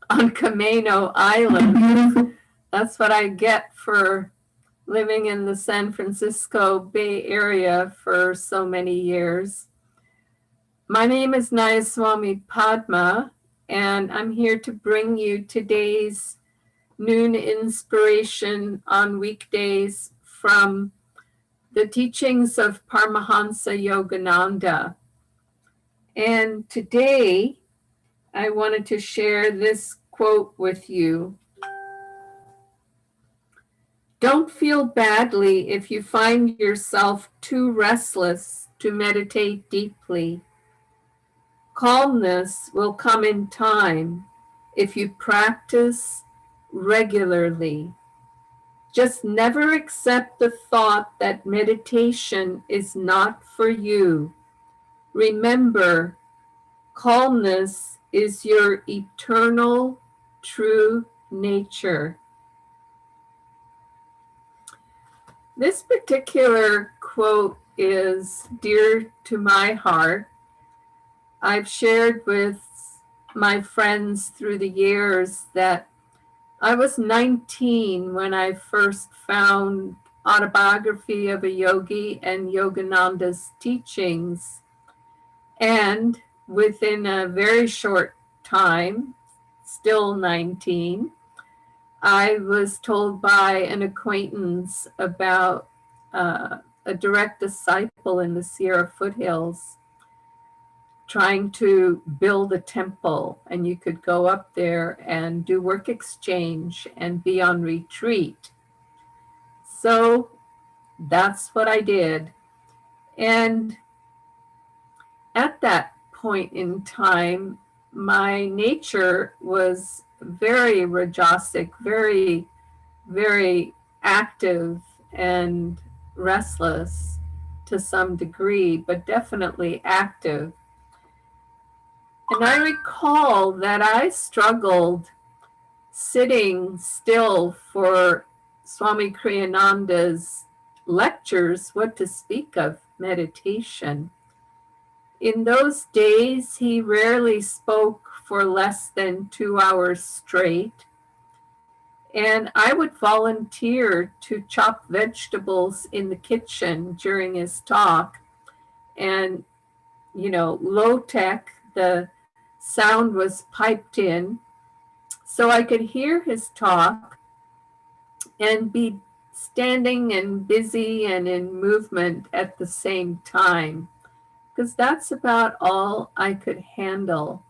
on Camino Island. That's what I get for living in the San Francisco Bay Area for so many years. My name is Nayaswami Padma, and I'm here to bring you today's noon inspiration on weekdays from the teachings of Paramhansa Yogananda. And today I wanted to share this quote with you. Don't feel badly if you find yourself too restless to meditate deeply. Calmness will come in time if you practice regularly. Just never accept the thought that meditation is not for you. Remember, calmness is your eternal, true nature. This particular quote is dear to my heart. I've shared with my friends through the years that I was 19 when I first found Autobiography of a Yogi and Yogananda's teachings. And within a very short time, still 19, I was told by an acquaintance about a direct disciple in the Sierra foothills trying to build a temple, and you could go up there and do work exchange and be on retreat. So that's what I did. And at that point in time, my nature was very rajasic, very, very active and restless to some degree, but definitely active. And I recall that I struggled sitting still for Swami Kriyananda's lectures, what to speak of meditation. In those days, he rarely spoke for less than 2 hours straight. And I would volunteer to chop vegetables in the kitchen during his talk. And, low tech, the sound was piped in, so I could hear his talk and be standing and busy and in movement at the same time, because that's about all I could handle.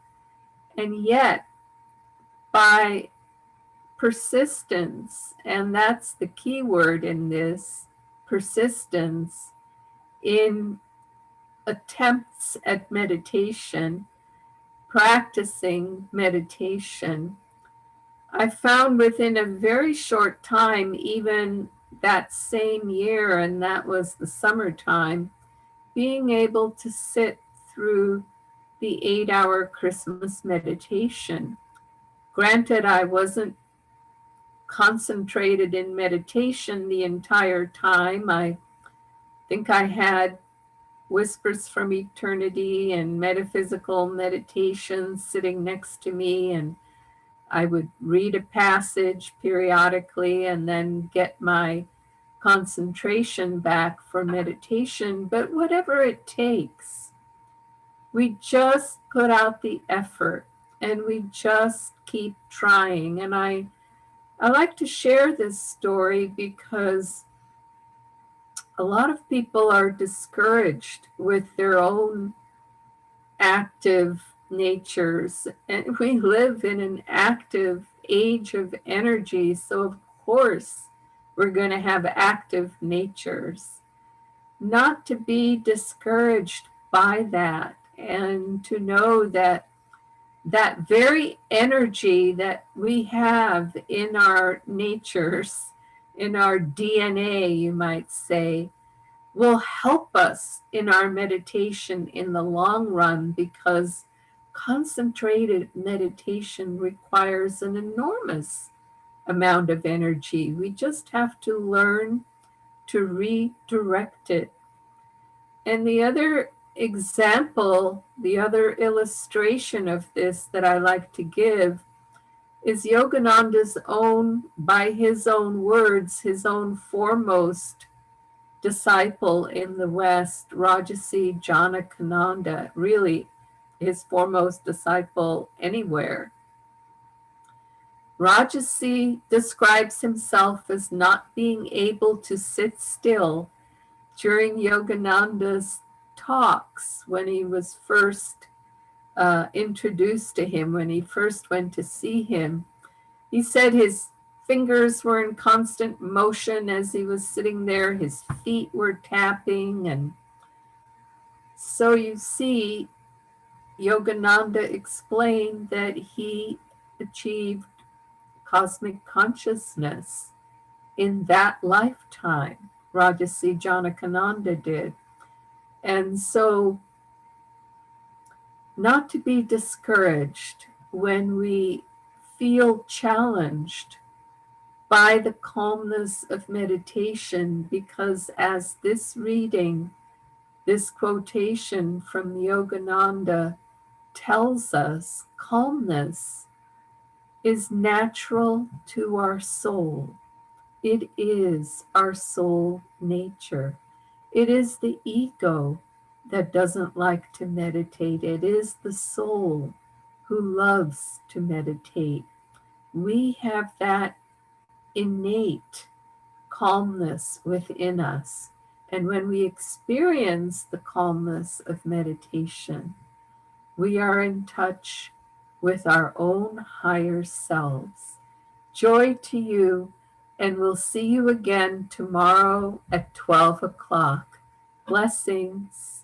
And yet, by persistence, and that's the key word in this, persistence in attempts at meditation, practicing meditation, I found within a very short time, even that same year, and that was the summertime, being able to sit through the 8-hour Christmas meditation. Granted, I wasn't concentrated in meditation the entire time. I think I had Whispers from Eternity and metaphysical meditations sitting next to me, and I would read a passage periodically and then get my concentration back for meditation. But whatever it takes, we just put out the effort and we just keep trying. And I like to share this story because a lot of people are discouraged with their own active natures, and we live in an active age of energy, so of course we're going to have active natures. Not to be discouraged by that, and to know that that very energy that we have in our natures, in our DNA, you might say, will help us in our meditation in the long run, because concentrated meditation requires an enormous amount of energy. We just have to learn to redirect it. And the other example, the other illustration of this that I like to give is Yogananda's own, by his own words, his own foremost disciple in the West, Rajarsi Janakananda, really his foremost disciple anywhere. Rajarsi describes himself as not being able to sit still during Yogananda's talks when he was first introduced to him, when he first went to see him. He said his fingers were in constant motion as he was sitting there, his feet were tapping. And so you see, Yogananda explained that he achieved cosmic consciousness in that lifetime. Rajarsi Janakananda did. And so, not to be discouraged when we feel challenged by the calmness of meditation, because as this reading, this quotation from Yogananda tells us, calmness is natural to our soul. It is our soul nature. It is the ego that doesn't like to meditate. It is the soul who loves to meditate. We have that innate calmness within us. And when we experience the calmness of meditation, we are in touch with our own higher selves. Joy to you, and we'll see you again tomorrow at 12 o'clock. Blessings.